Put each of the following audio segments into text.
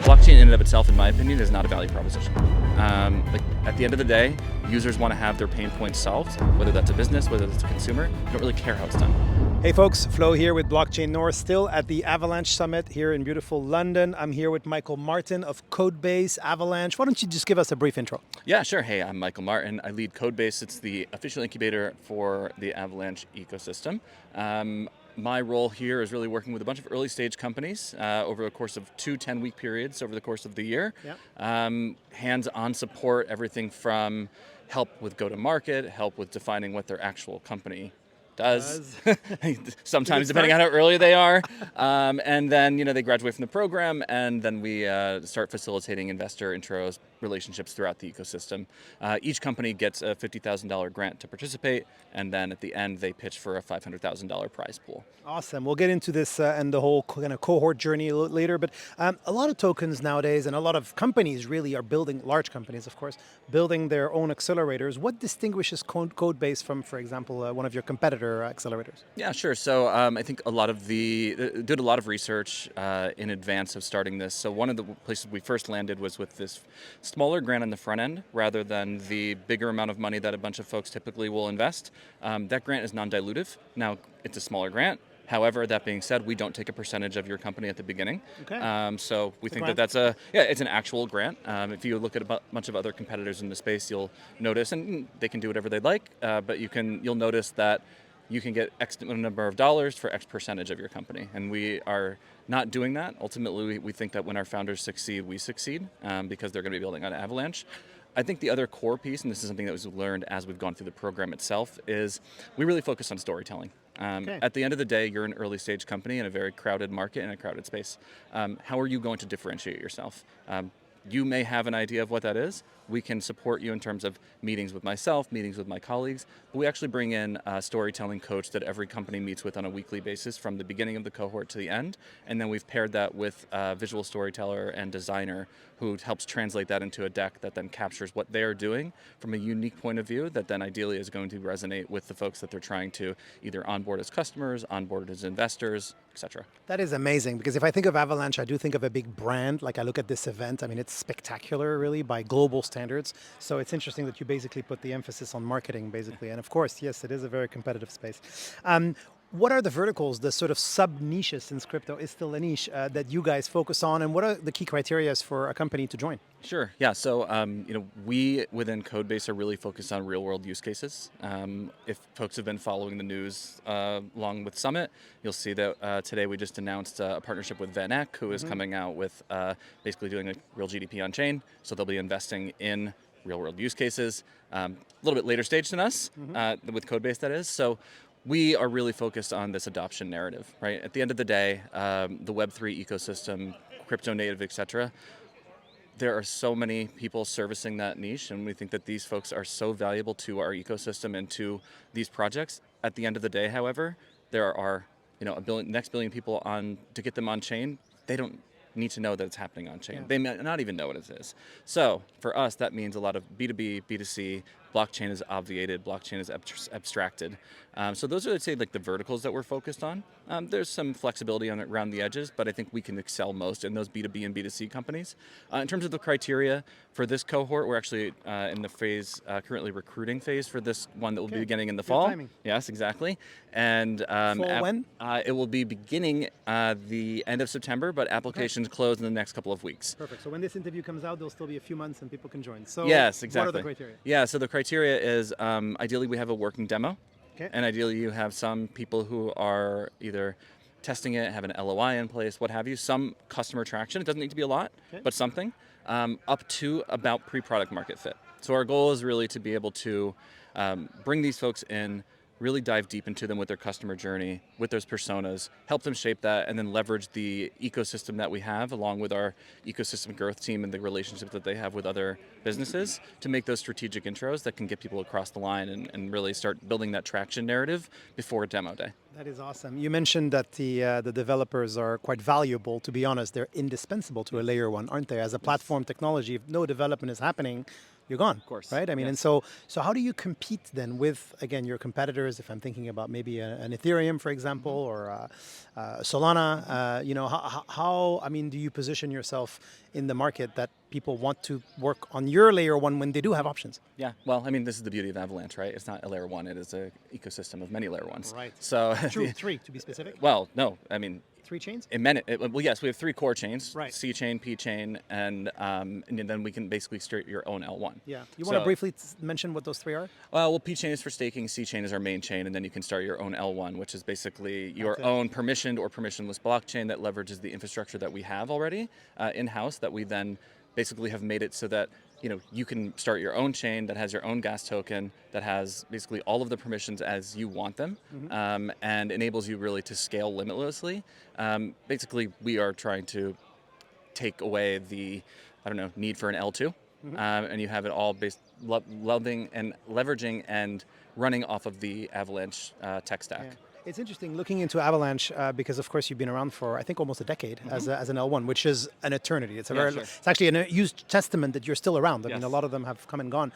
blockchain in and of itself, in my opinion, is not a value proposition. At the end of the day, users want to have their pain points solved, whether that's a business, whether that's a consumer. They don't really care how it's done. Hey folks, Flo here with Blockchain North, still at the Avalanche Summit here in beautiful London. I'm here with Michael Martin of Codebase, Avalanche. Why don't you just give us a brief intro? Yeah, sure. Hey, I'm Michael Martin. I lead Codebase. It's the official incubator for the Avalanche ecosystem. My role here is really working with a bunch of early stage companies over the course of 2 10-week periods over the course of the year. Yep. Hands-on support, everything from help with go-to-market, help with defining what their actual company does. Sometimes depending on how early they are. And then they graduate from the program, and then we start facilitating investor intros, relationships throughout the ecosystem. Each company gets a $50,000 grant to participate, and then at the end they pitch for a $500,000 prize pool. Awesome. We'll get into this and the whole kind of cohort journey a little later, but a lot of tokens nowadays and a lot of companies really are building, large companies of course, building their own accelerators. What distinguishes Codebase from, for example, one of your competitor accelerators? Yeah, sure. So I think did a lot of research in advance of starting this. So one of the places we first landed was with this smaller grant on the front end rather than the bigger amount of money that a bunch of folks typically will invest. That grant is non-dilutive. Now, it's a smaller grant. However, that being said, we don't take a percentage of your company at the beginning. Okay. So we think that that's it's an actual grant. If you look at a bunch of other competitors in the space, you'll notice, and they can do whatever they'd like, but you'll notice that you can get X number of dollars for X percentage of your company. And we are not doing that. Ultimately, we think that when our founders succeed, we succeed because they're going to be building on Avalanche. I think the other core piece, and this is something that was learned as we've gone through the program itself, is we really focus on storytelling. At the end of the day, you're an early stage company in a very crowded market, in a crowded space. How are you going to differentiate yourself? You may have an idea of what that is. We can support you in terms of meetings with myself, meetings with my colleagues. But we actually bring in a storytelling coach that every company meets with on a weekly basis from the beginning of the cohort to the end. And then we've paired that with a visual storyteller and designer who helps translate that into a deck that then captures what they are doing from a unique point of view that then ideally is going to resonate with the folks that they're trying to either onboard as customers, onboard as investors, etc. That is amazing, because if I think of Avalanche, I do think of a big brand. Like I look at this event, I mean, it's spectacular really by global standards. So it's interesting that you basically put the emphasis on marketing basically. And of course, yes, it is a very competitive space. What are the verticals, the sort of sub-niches, since crypto is still a niche, that you guys focus on, and what are the key criteria for a company to join? Sure. Yeah. So, we within Codebase are really focused on real-world use cases. If folks have been following the news along with Summit, you'll see that today we just announced a partnership with VanEck, who is coming out with basically doing a real GDP on chain. So they'll be investing in real-world use cases. A little bit later stage than us, with Codebase, that is. So we are really focused on this adoption narrative, right? At the end of the day, the Web3 ecosystem, crypto native, etc. There are so many people servicing that niche, and we think that these folks are so valuable to our ecosystem and to these projects. At the end of the day, however, there are next billion people to get them on chain. They don't need to know that it's happening on chain. Yeah. They may not even know what it is. So for us, that means a lot of B2B, B2C. Blockchain is obviated, blockchain is abstracted. So those are, I'd say, like the verticals that we're focused on. There's some flexibility around the edges, but I think we can excel most in those B2B and B2C companies. In terms of the criteria for this cohort, we're actually in the phase, currently recruiting phase for this one that will be beginning in the fall. Timing. Yes, exactly. And fall when? It will be beginning the end of September, but applications close in the next couple of weeks. Perfect. So when this interview comes out, there'll still be a few months and people can join. So yes, exactly. What are the criteria? Yeah, so the criteria is ideally we have a working demo. Okay. And ideally you have some people who are either testing it, have an LOI in place, what have you, some customer traction. It doesn't need to be a lot, but something, up to about pre-product market fit. So our goal is really to be able to bring these folks in, really dive deep into them with their customer journey, with those personas, help them shape that, and then leverage the ecosystem that we have along with our ecosystem growth team and the relationships that they have with other businesses to make those strategic intros that can get people across the line and really start building that traction narrative before demo day. That is awesome. You mentioned that the developers are quite valuable. To be honest, they're indispensable to a layer one, aren't they? As a platform technology, if no development is happening, you're gone. Of course. Right? I mean, and Yes. so how do you compete then with, again, your competitors? If I'm thinking about maybe an Ethereum, for example, or Solana, I mean, do you position yourself in the market that people want to work on your layer one when they do have options? Yeah, well, I mean, this is the beauty of Avalanche, right? It's not a layer one; it is an ecosystem of many layer ones. Right. So, True, three to be specific. well, no, I mean, Three chains? well, yes, we have three core chains: Right. C chain, P chain, and then we can basically start your own L1. Yeah. You want to briefly mention what those three are? Well, P chain is for staking, C chain is our main chain, and then you can start your own L1, which is basically your own permissioned or permissionless blockchain that leverages the infrastructure that we have already in-house, that we then basically have made it so that you can start your own chain that has your own gas token, that has basically all of the permissions as you want them, and enables you really to scale limitlessly. Basically, we are trying to take away the, need for an L2. And you have it all based loving and leveraging and running off of the Avalanche tech stack. Yeah. It's interesting looking into Avalanche because, of course, you've been around for I think almost a decade as an L1, which is an eternity. It's it's actually a used testament that you're still around. I mean, a lot of them have come and gone.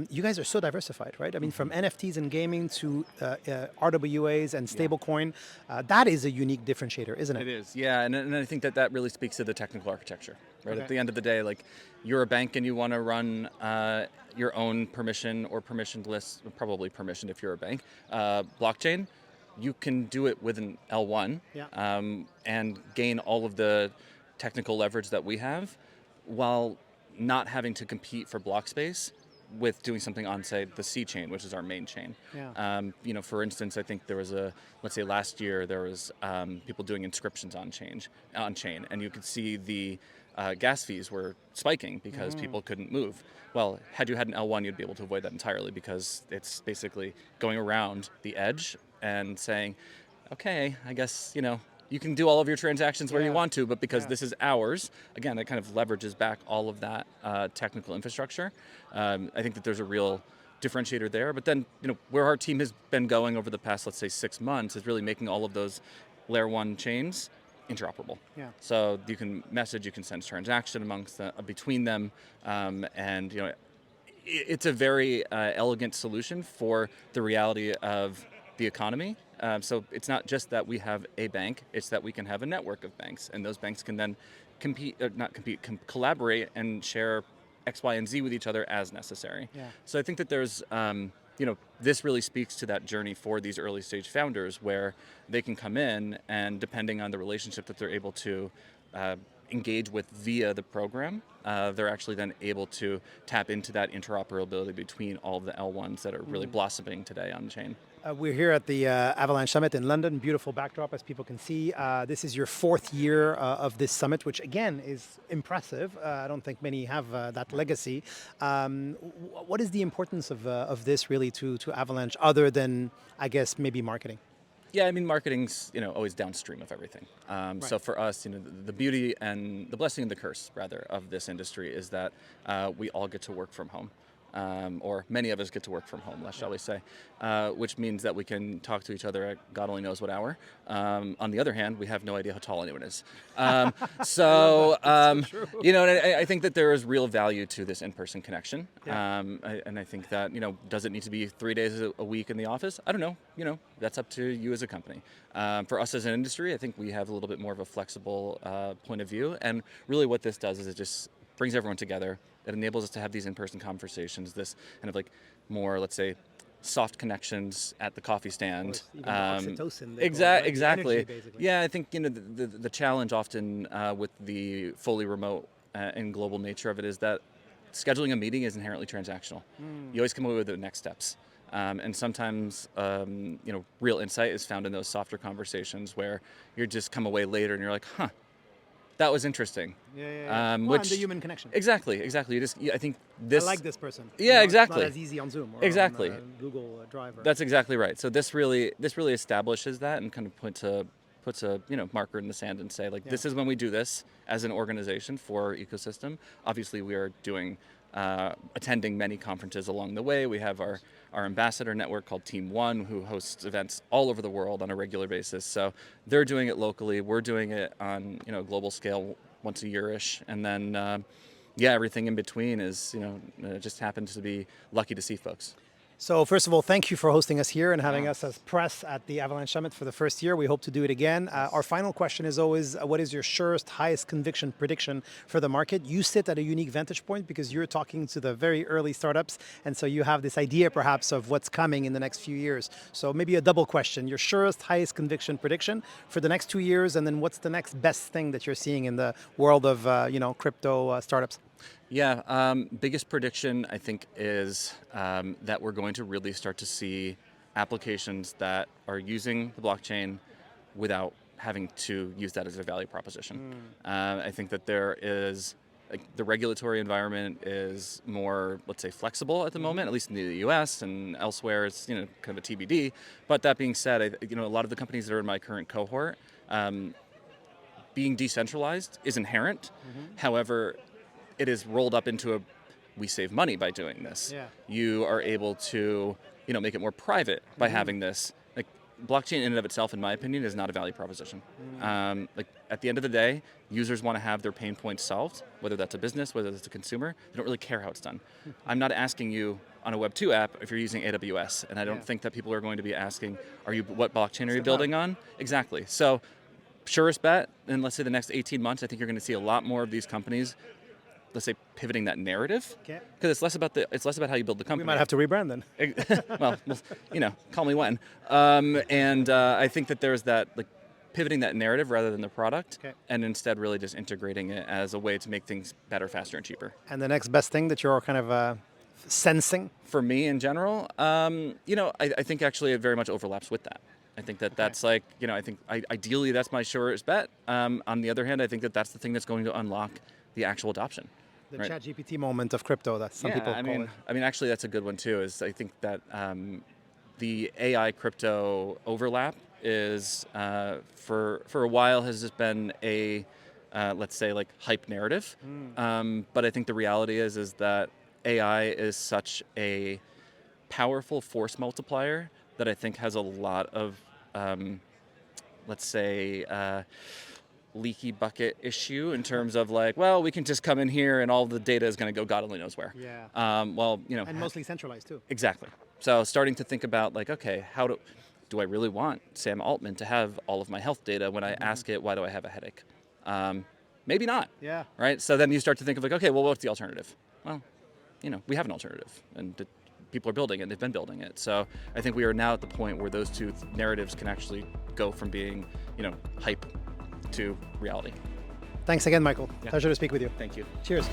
You guys are so diversified, right? I mean, from NFTs and gaming to RWAs and stablecoin, that is a unique differentiator, isn't it? It is, yeah, and I think that really speaks to the technical architecture, right? Okay. At the end of the day, like, you're a bank and you want to run your own permission or permissionless, probably permissioned if you're a bank, blockchain. You can do it with an L1 and gain all of the technical leverage that we have while not having to compete for block space with doing something on, say, the C chain, which is our main chain. Yeah. For instance, I think there was let's say last year, there was people doing inscriptions on chain, and you could see the gas fees were spiking because people couldn't move. Well, had you had an L1, you'd be able to avoid that entirely because it's basically going around the edge and saying, okay, I guess, you can do all of your transactions where you want to, but because this is ours, again, it kind of leverages back all of that technical infrastructure. I think that there's a real differentiator there. But then, where our team has been going over the past, let's say, 6 months is really making all of those layer one chains interoperable. Yeah. So you can message, you can send transaction between them, and it's a very elegant solution for the reality of the economy. So it's not just that we have a bank; it's that we can have a network of banks, and those banks can then collaborate and share X, Y, and Z with each other as necessary. Yeah. So I think that there's this really speaks to that journey for these early stage founders where they can come in and depending on the relationship that they're able to engage with via the program, they're actually then able to tap into that interoperability between all of the L1s that are really blossoming today on chain. We're here at the Avalanche Summit in London. Beautiful backdrop, as people can see. This is your 4th year of this summit, which again is impressive. I don't think many have that legacy. What is the importance of this really to Avalanche, other than, I guess, maybe marketing? Yeah, I mean, marketing's always downstream of everything. So for us, the beauty and the blessing and the curse, rather, of this industry is that we all get to work from home. Or many of us get to work from home, shall we say, which means that we can talk to each other at God only knows what hour. On the other hand, we have no idea how tall anyone is. And I think that there is real value to this in-person connection. Yeah. And I think that, does it need to be 3 days a week in the office? I don't know. That's up to you as a company. For us as an industry, I think we have a little bit more of a flexible point of view. And really what this does is it just brings everyone together. It enables us to have these in-person conversations, this kind of like more, let's say, soft connections at the coffee stand. Oxytocin. Exactly. Energy, yeah, I think the challenge often with the fully remote and global nature of it is that scheduling a meeting is inherently transactional. You always come away with the next steps. And sometimes, real insight is found in those softer conversations where you just come away later and you're like, huh, that was interesting. Yeah. And the human connection. Exactly. I think this. I like this person. Yeah, exactly. It's not as easy on Zoom or exactly. on Google Drive. That's exactly right. So this really establishes that and kind of puts a marker in the sand and say this is when we do this as an organization for our ecosystem. Obviously, we are doing attending many conferences along the way. We have our ambassador network called Team One, who hosts events all over the world on a regular basis. So they're doing it locally. We're doing it on a global scale once a year-ish. And then yeah, everything in between is, just happens to be lucky to see folks. So first of all, thank you for hosting us here and having us as press at the Avalanche Summit for the first year. We hope to do it again. Our final question is always, what is your surest, highest conviction prediction for the market? You sit at a unique vantage point because you're talking to the very early startups, and so you have this idea perhaps of what's coming in the next few years. So maybe a double question, your surest, highest conviction prediction for the next 2 years, and then what's the next best thing that you're seeing in the world of crypto startups? Yeah, biggest prediction I think is that we're going to really start to see applications that are using the blockchain without having to use that as a value proposition. I think that there is, the regulatory environment is more, let's say, flexible at the moment, at least in the US and elsewhere. It's kind of a TBD. But that being said, a lot of the companies that are in my current cohort, being decentralized is inherent. However, it is rolled up into we save money by doing this. Yeah. You are able to, make it more private by having this. Like, blockchain in and of itself, in my opinion, is not a value proposition. At the end of the day, users want to have their pain points solved, whether that's a business, whether that's a consumer. They don't really care how it's done. I'm not asking you on a Web2 app if you're using AWS, and I don't think that people are going to be asking, what blockchain are you building on? Exactly. So, surest bet, in let's say the next 18 months, I think you're going to see a lot more of these companies, let's say, pivoting that narrative, because it's less about how you build the company. We might have to rebrand then. well, call me when. I think that there's that, pivoting that narrative rather than the product, and instead really just integrating it as a way to make things better, faster, and cheaper. And the next best thing that you're kind of sensing? For me in general, I think actually it very much overlaps with that. I think that's I think ideally that's my surest bet. On the other hand, I think that that's the thing that's going to unlock the actual adoption. The ChatGPT moment of crypto, that some people call it. I mean, actually, that's a good one too. Is I think that the AI crypto overlap is for a while has just been a let's say hype narrative. But I think the reality is that AI is such a powerful force multiplier that I think has a lot of let's say leaky bucket issue in terms of we can just come in here and all the data is going to go God only knows where. Yeah. And mostly centralized too. Exactly. So starting to think about okay, how do I really want Sam Altman to have all of my health data when I ask it, why do I have a headache? Maybe not. Yeah. Right. So then you start to think of okay, well, what's the alternative? Well, we have an alternative, and people are building it. They've been building it. So I think we are now at the point where those two narratives can actually go from being, hype to reality. Thanks again, Michael. Pleasure to speak with you. Thank you. Cheers.